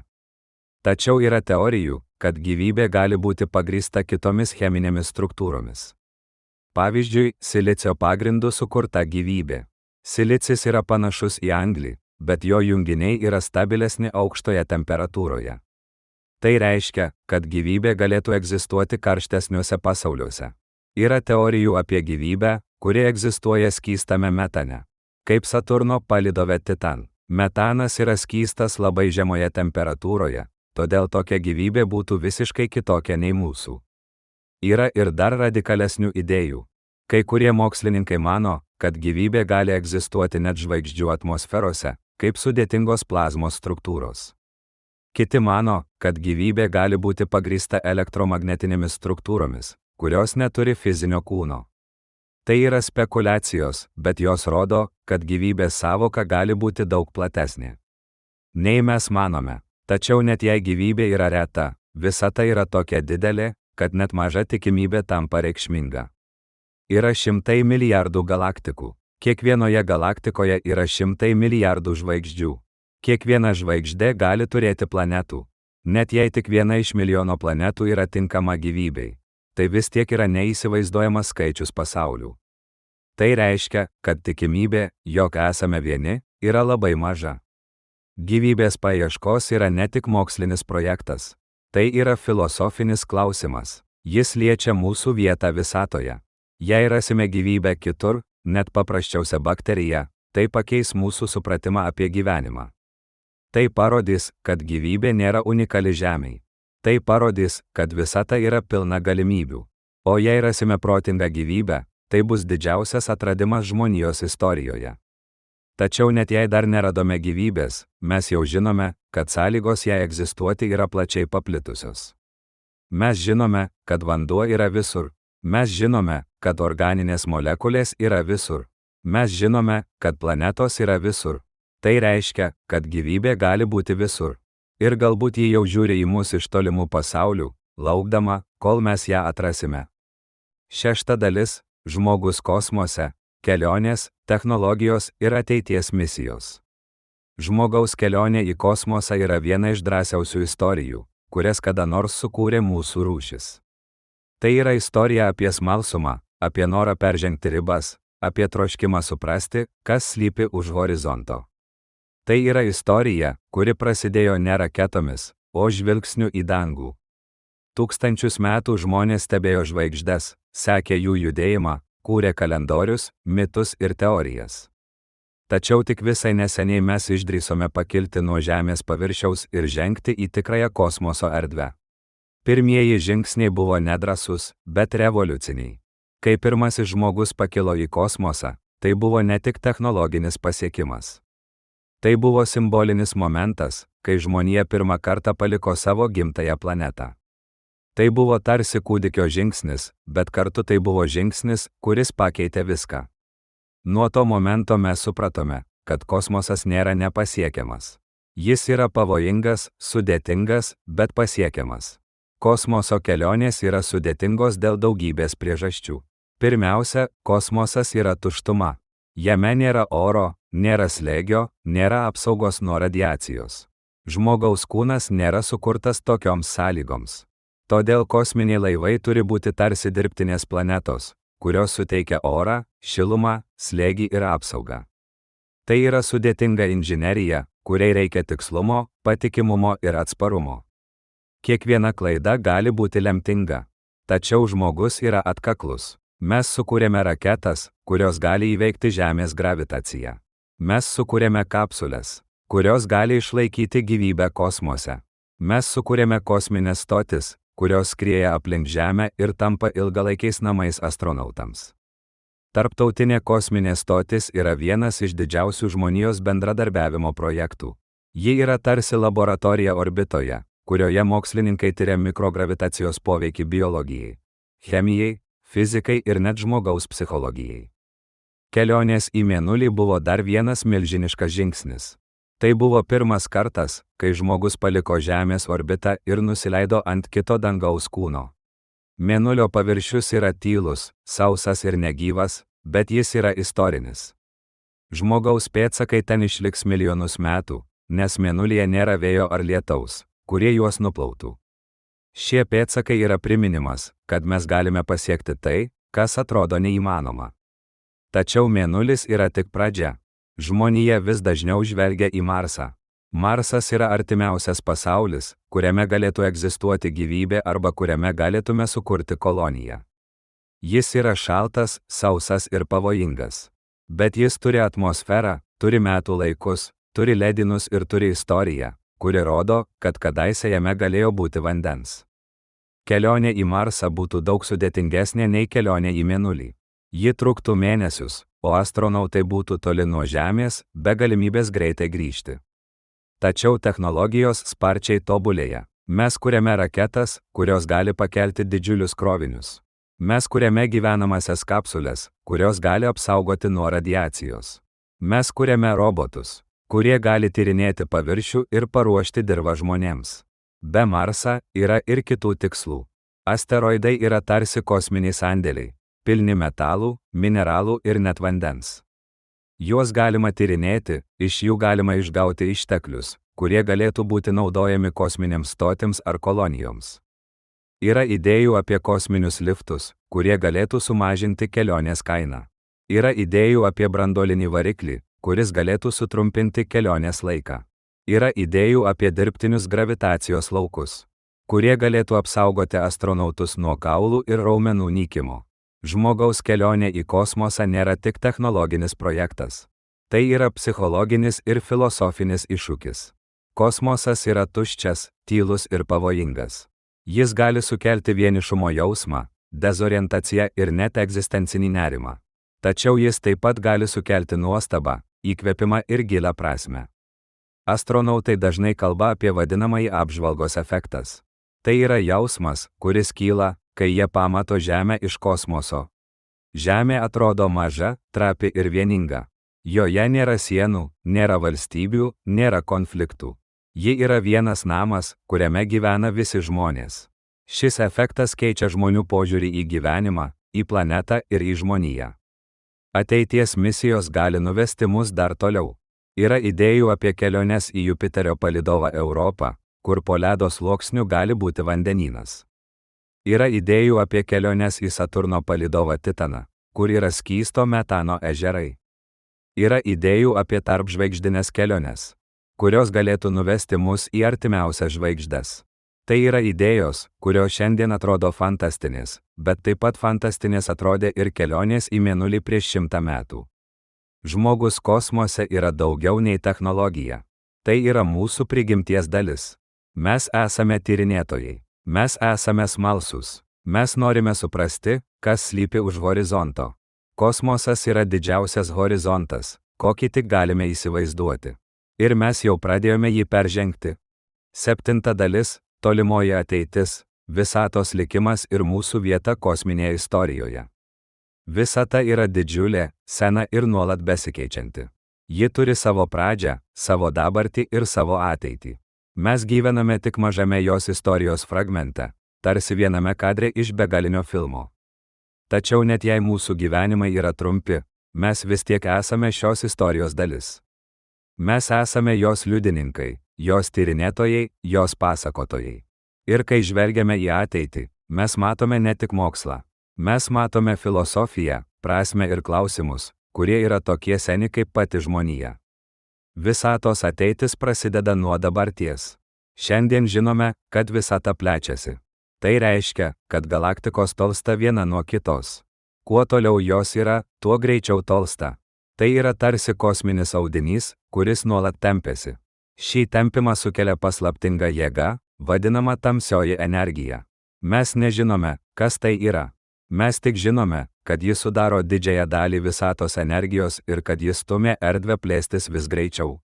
Tačiau yra teorijų, kad gyvybė gali būti pagrįsta kitomis cheminėmis struktūromis. Pavyzdžiui, silicio pagrindu sukurta gyvybė. Silicis yra panašus į anglį, bet jo junginiai yra stabilesni aukštoje temperatūroje. Tai reiškia, kad gyvybė galėtų egzistuoti karštesniuose pasauliuose. Yra teorijų apie gyvybę, kuri egzistuoja skystame metane. Kaip Saturno palydove Titan. Metanas yra skystas labai žemoje temperatūroje, todėl tokia gyvybė būtų visiškai kitokia nei mūsų. Yra ir dar radikalesnių idėjų. Kai kurie mokslininkai mano, kad gyvybė gali egzistuoti net žvaigždžių atmosferose, kaip sudėtingos plazmos struktūros. Kiti mano, kad gyvybė gali būti pagrįsta elektromagnetinėmis struktūromis, kurios neturi fizinio kūno. Tai yra spekulacijos, bet jos rodo, kad gyvybės sąvoka gali būti daug platesnė. Nei mes manome, tačiau net jei gyvybė yra reta, visata yra tokia didelė, kad net maža tikimybė tampa reikšminga. Yra šimtai milijardų galaktikų. Kiekvienoje galaktikoje yra šimtai milijardų žvaigždžių. Kiekviena žvaigždė gali turėti planetų. Net jei tik viena iš milijono planetų yra tinkama gyvybei, tai vis tiek yra neįsivaizduojamas skaičius pasaulių. Tai reiškia, kad tikimybė, jog esame vieni, yra labai maža. Gyvybės paieškos yra ne tik mokslinis projektas. Tai yra filosofinis klausimas. Jis liečia mūsų vietą visatoje. Jei rasime gyvybę kitur, net paprasčiausią bakteriją, tai pakeis mūsų supratimą apie gyvenimą. Tai parodys, kad gyvybė nėra unikali Žemei. Tai parodys, kad visata yra pilna galimybių. O jei rasime protingą gyvybę, tai bus didžiausias atradimas žmonijos istorijoje. Tačiau net jei dar neradome gyvybės, mes jau žinome, kad sąlygos jai egzistuoti yra plačiai paplitusios. Mes žinome, kad vanduo yra visur. Mes žinome, kad organinės molekulės yra visur. Mes žinome, kad planetos yra visur. Tai reiškia, kad gyvybė gali būti visur. Ir galbūt ji jau žiūri į mus iš tolimų pasaulių, laukdama, kol mes ją atrasime. 6 dalis – žmogus kosmose, kelionės, technologijos ir ateities misijos. Žmogaus kelionė į kosmosą yra viena iš drąsiausių istorijų, kurias kada nors sukūrė mūsų rūšis. Tai yra istorija apie smalsumą, apie norą peržengti ribas, apie troškimą suprasti, kas slypi už horizonto. Tai yra istorija, kuri prasidėjo ne raketomis, o žvilgsniu į dangų. Tūkstančius metų žmonės stebėjo žvaigždes, sekė jų judėjimą, kūrė kalendorius, mitus ir teorijas. Tačiau tik visai neseniai mes išdrįsome pakilti nuo Žemės paviršiaus ir žengti į tikrąją kosmoso erdvę. Pirmieji žingsniai buvo nedrąsūs, bet revoliuciniai. Kai pirmasis žmogus pakilo į kosmosą, tai buvo ne tik technologinis pasiekimas. Tai buvo simbolinis momentas, kai žmonija pirmą kartą paliko savo gimtąją planetą. Tai buvo tarsi kūdikio žingsnis, bet kartu tai buvo žingsnis, kuris pakeitė viską. Nuo to momento mes supratome, kad kosmosas nėra nepasiekiamas. Jis yra pavojingas, sudėtingas, bet pasiekiamas. Kosmoso kelionės yra sudėtingos dėl daugybės priežasčių. Pirmiausia, kosmosas yra tuštuma. Jame nėra oro, nėra slėgio, nėra apsaugos nuo radiacijos. Žmogaus kūnas nėra sukurtas tokioms sąlygoms. Todėl kosminiai laivai turi būti tarsi dirbtinės planetos, kurios suteikia orą, šilumą, slėgį ir apsaugą. Tai yra sudėtinga inžinerija, kuriai reikia tikslumo, patikimumo ir atsparumo. Kiekviena klaida gali būti lemtinga. Tačiau žmogus yra atkaklus. Mes sukūrėme raketas, kurios gali įveikti Žemės gravitaciją. Mes sukūrėme kapsules, kurios gali išlaikyti gyvybę kosmose. Mes sukūrėme kosminės stotis, kurios skrieja aplink Žemę ir tampa ilgalaikiais namais astronautams. Tarptautinė kosminė stotis yra vienas iš didžiausių žmonijos bendradarbiavimo projektų. Ji yra tarsi laboratorija orbitoje, kurioje mokslininkai tyria mikrogravitacijos poveikį biologijai, chemijai, fizikai ir net žmogaus psichologijai. Kelionės į Mėnulį buvo dar vienas milžiniškas žingsnis. Tai buvo pirmas kartas, kai žmogus paliko Žemės orbitą ir nusileido ant kito dangaus kūno. Mėnulio paviršius yra tylus, sausas ir negyvas, bet jis yra istorinis. Žmogaus pėdsakai ten išliks milijonus metų, nes Mėnulyje nėra vėjo ar lietaus, kurie juos nuplautų. Šie pėdsakai yra priminimas, kad mes galime pasiekti tai, kas atrodo neįmanoma. Tačiau Mėnulis yra tik pradžia. Žmonija vis dažniau žvelgia į Marsą. Marsas yra artimiausias pasaulis, kuriame galėtų egzistuoti gyvybė arba kuriame galėtume sukurti koloniją. Jis yra šaltas, sausas ir pavojingas. Bet jis turi atmosferą, turi metų laikus, turi ledynus ir turi istoriją, kuri rodo, kad kadaise jame galėjo būti vandens. Kelionė į Marsą būtų daug sudėtingesnė nei kelionė į Mėnulį. Ji truktų mėnesius, o astronautai būtų toli nuo Žemės, be galimybės greitai grįžti. Tačiau technologijos sparčiai tobulėja. Mes kuriame raketas, kurios gali pakelti didžiulius krovinius. Mes kuriame gyvenamasias kapsules, kurios gali apsaugoti nuo radiacijos. Mes kuriame robotus, kurie gali tyrinėti paviršių ir paruošti dirvą žmonėms. Be Marsą yra ir kitų tikslų. Asteroidai yra tarsi kosminiai sandėliai, pilni metalų, mineralų ir net vandens. Juos galima tyrinėti, iš jų galima išgauti išteklius, kurie galėtų būti naudojami kosminėms stotims ar kolonijoms. Yra idėjų apie kosminius liftus, kurie galėtų sumažinti kelionės kainą. Yra idėjų apie branduolinį variklį, kuris galėtų sutrumpinti kelionės laiką. Yra idėjų apie dirbtinius gravitacijos laukus, kurie galėtų apsaugoti astronautus nuo kaulų ir raumenų nykimo. Žmogaus kelionė į kosmosą nėra tik technologinis projektas. Tai yra psichologinis ir filosofinis iššūkis. Kosmosas yra tuščias, tylus ir pavojingas. Jis gali sukelti vienišumo jausmą, dezorientaciją ir net egzistencinį nerimą. Tačiau jis taip pat gali sukelti nuostabą, įkvėpimą ir gilią prasmę. Astronautai dažnai kalba apie vadinamąjį apžvalgos efektas. Tai yra jausmas, kuris kyla, kai jie pamato Žemę iš kosmoso. Žemė atrodo maža, trapi ir vieninga. Joje nėra sienų, nėra valstybių, nėra konfliktų. Ji yra vienas namas, kuriame gyvena visi žmonės. Šis efektas keičia žmonių požiūrį į gyvenimą, į planetą ir į žmoniją. Ateities misijos gali nuvesti mus dar toliau. Yra idėjų apie keliones į Jupiterio palydovą Europą, kur po ledo sluoksniu gali būti vandenynas. Yra idėjų apie keliones į Saturno palydovą Titaną, kur yra skysto metano ežerai. Yra idėjų apie tarpžvaigždines keliones, kurios galėtų nuvesti mus į artimiausias žvaigždes. Tai yra idėjos, kurios šiandien atrodo fantastinės, bet taip pat fantastinės atrodė ir kelionės į Mėnulį prieš 100 metų. Žmogus kosmose yra daugiau nei technologija. Tai yra mūsų prigimties dalis. Mes esame tyrinėtojai. Mes esame smalsūs. Mes norime suprasti, kas slypi už horizonto. Kosmosas yra didžiausias horizontas, kokį tik galime įsivaizduoti. Ir mes jau pradėjome jį peržengti. 7 dalis – tolimoji ateitis, visatos likimas ir mūsų vieta kosminėje istorijoje. Visata yra didžiulė, sena ir nuolat besikeičianti. Ji turi savo pradžią, savo dabartį ir savo ateitį. Mes gyvename tik mažame jos istorijos fragmente, tarsi viename kadre iš begalinio filmo. Tačiau net jei mūsų gyvenimai yra trumpi, mes vis tiek esame šios istorijos dalis. Mes esame jos liudininkai, jos tyrinėtojai, jos pasakotojai. Ir kai žvelgiame į ateitį, mes matome ne tik mokslą. Mes matome filosofiją, prasmę ir klausimus, kurie yra tokie seni kaip pati žmonija. Visatos ateitis prasideda nuo dabarties. Šiandien žinome, kad visata plečiasi. Tai reiškia, kad galaktikos tolsta viena nuo kitos. Kuo toliau jos yra, tuo greičiau tolsta. Tai yra tarsi kosminis audinys, kuris nuolat tempiasi. Šį tempimą sukelia paslaptinga jėga, vadinama tamsioji energija. Mes nežinome, kas tai yra. Mes tik žinome, kad jis sudaro didžiąją dalį visatos energijos ir kad jis stumia erdvę plėstis vis greičiau.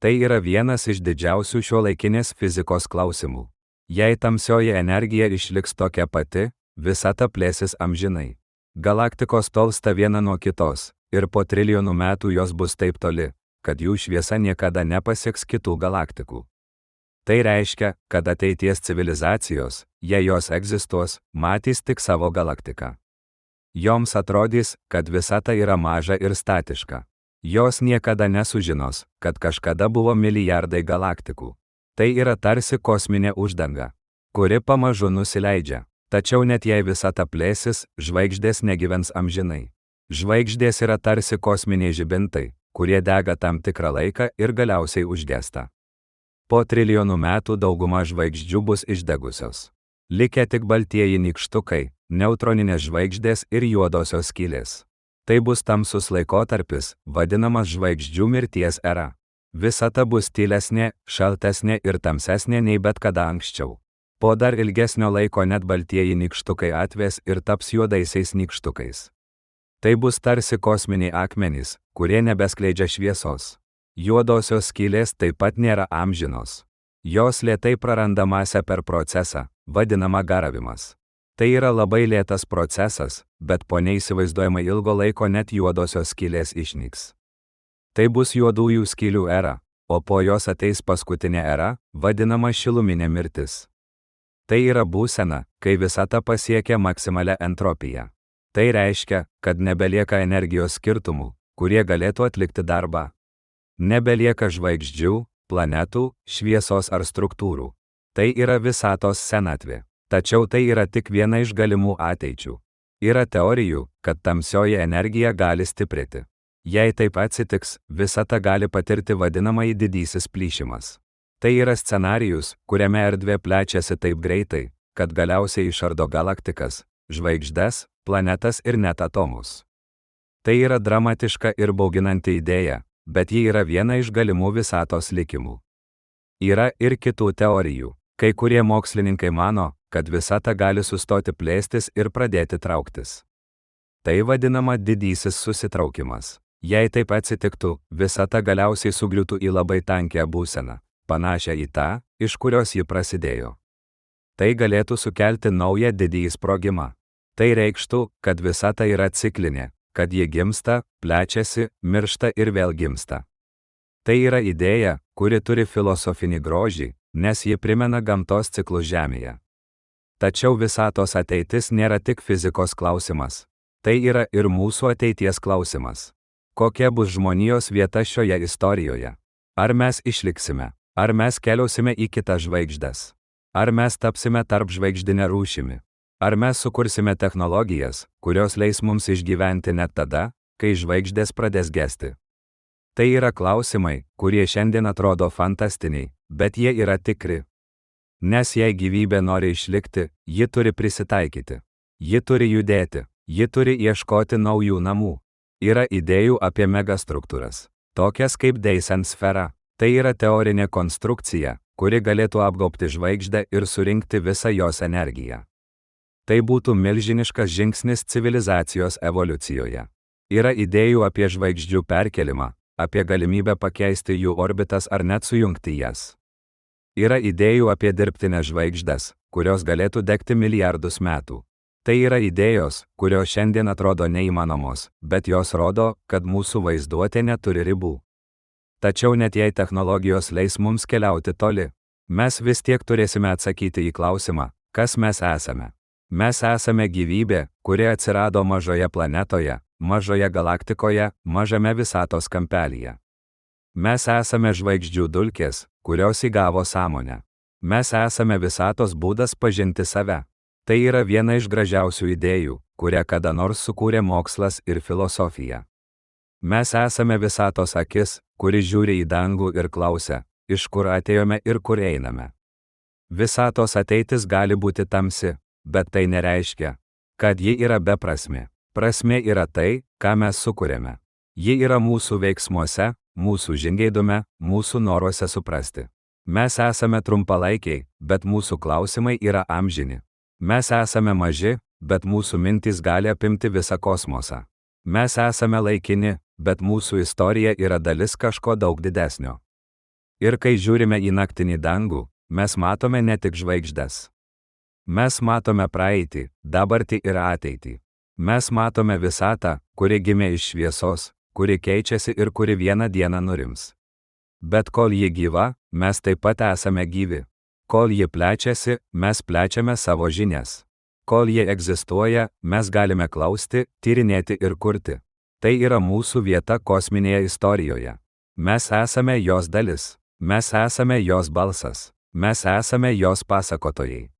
Tai yra vienas iš didžiausių šiuolaikinės fizikos klausimų. Jei tamsioji energija išliks tokia pati, visata plėsis amžinai. Galaktikos tolsta viena nuo kitos, ir po trilijonų metų jos bus taip toli, kad jų šviesa niekada nepasieks kitų galaktikų. Tai reiškia, kad ateities civilizacijos, jei jos egzistuos, matys tik savo galaktiką. Joms atrodys, kad visata yra maža ir statiška. Jos niekada nesužinos, kad kažkada buvo milijardai galaktikų. Tai yra tarsi kosminė uždanga, kuri pamažu nusileidžia. Tačiau net jei visata plėsis, žvaigždės negyvens amžinai. Žvaigždės yra tarsi kosminiai žibintai, kurie dega tam tikrą laiką ir galiausiai užgesta. Po trilijonų metų dauguma žvaigždžių bus išdegusios. Likę tik baltieji nykštukai, neutroninės žvaigždės ir juodosios skylės. Tai bus tamsus laikotarpis, vadinamas žvaigždžių mirties era. Visata bus tylesnė, šaltesnė ir tamsesnė nei bet kada anksčiau. Po dar ilgesnio laiko net baltieji nykštukai atvės ir taps juodaisiais nykštukais. Tai bus tarsi kosminiai akmenys, kurie nebeskleidžia šviesos. Juodosios skylės taip pat nėra amžinos. Jos lėtai praranda masę per procesą, vadinamą garavimas. Tai yra labai lėtas procesas, bet po neįsivaizduojamai ilgo laiko net juodosios skylės išnyks. Tai bus juodųjų skylių era, o po jos ateis paskutinė era, vadinama šiluminė mirtis. Tai yra būsena, kai visata pasiekia maksimalę entropiją. Tai reiškia, kad nebelieka energijos skirtumų, kurie galėtų atlikti darbą. Nebelieka žvaigždžių, planetų, šviesos ar struktūrų. Tai yra visatos senatvė. Tačiau tai yra tik viena iš galimų ateičių. Yra teorijų, kad tamsioji energija gali stiprėti. Jei taip atsitiks, visata gali patirti vadinamąjį didysis plyšimas. Tai yra scenarijus, kuriame erdvė plečiasi taip greitai, kad galiausiai išardo galaktikas, žvaigždes, planetas ir net atomus. Tai yra dramatiška ir bauginanti idėja, bet ji yra viena iš galimų visatos likimų. Yra ir kitų teorijų. Kai kurie mokslininkai mano, kad visata gali sustoti plėstis ir pradėti trauktis. Tai vadinama didysis susitraukimas. Jei taip atsitiktų, visata galiausiai sugriūtų į labai tankią būseną, panašią į tą, iš kurios ji prasidėjo. Tai galėtų sukelti naują didįjį sprogimą. Tai reikštų, kad visata yra ciklinė, kad ji gimsta, plečiasi, miršta ir vėl gimsta. Tai yra idėja, kuri turi filosofinį grožį, nes ji primena gamtos ciklus Žemėje. Tačiau visatos ateitis nėra tik fizikos klausimas. Tai yra ir mūsų ateities klausimas. Kokia bus žmonijos vieta šioje istorijoje? Ar mes išliksime? Ar mes keliausime į kitas žvaigždes? Ar mes tapsime tarpžvaigždinę rūšimi? Ar mes sukursime technologijas, kurios leis mums išgyventi net tada, kai žvaigždės pradės gesti? Tai yra klausimai, kurie šiandien atrodo fantastiniai, bet jie yra tikri. Nes jei gyvybė nori išlikti, ji turi prisitaikyti. Ji turi judėti, ji turi ieškoti naujų namų. Yra idėjų apie megastruktūras, tokias kaip Dyson sfera. Tai yra teorinė konstrukcija, kuri galėtų apgaubti žvaigždę ir surinkti visą jos energiją. Tai būtų milžiniškas žingsnis civilizacijos evoliucijoje. Yra idėjų apie žvaigždžių perkelimą, apie galimybę pakeisti jų orbitas ar net sujungti jas. Yra idėjų apie dirbtines žvaigždes, kurios galėtų degti milijardus metų. Tai yra idėjos, kurios šiandien atrodo neįmanomos, bet jos rodo, kad mūsų vaizduotė neturi ribų. Tačiau net jei technologijos leis mums keliauti toli, mes vis tiek turėsime atsakyti į klausimą, kas mes esame. Mes esame gyvybė, kuri atsirado mažoje planetoje, mažoje galaktikoje, mažame visatos kampelyje. Mes esame žvaigždžių dulkės, kurios įgavo sąmonę. Mes esame visatos būdas pažinti save. Tai yra viena iš gražiausių idėjų, kurią kada nors sukūrė mokslas ir filosofija. Mes esame visatos akis, kuri žiūri į dangų ir klausia, iš kur atėjome ir kur einame. Visatos ateitis gali būti tamsi, bet tai nereiškia, kad ji yra beprasmė. Prasmė yra tai, ką mes sukuriame. Ji yra mūsų veiksmuose, mūsų žingeidume, mūsų noruose suprasti. Mes esame trumpalaikiai, bet mūsų klausimai yra amžini. Mes esame maži, bet mūsų mintys gali apimti visą kosmosą. Mes esame laikini, bet mūsų istorija yra dalis kažko daug didesnio. Ir kai žiūrime į naktinį dangų, mes matome ne tik žvaigždes. Mes matome praeitį, dabartį ir ateitį. Mes matome visatą, kuri gimė iš šviesos, kuri keičiasi ir kuri vieną dieną nurims. Bet kol ji gyva, mes taip pat esame gyvi. Kol ji plečiasi, mes plečiame savo žinias. Kol ji egzistuoja, mes galime klausti, tyrinėti ir kurti. Tai yra mūsų vieta kosminėje istorijoje. Mes esame jos dalis. Mes esame jos balsas. Mes esame jos pasakotojai.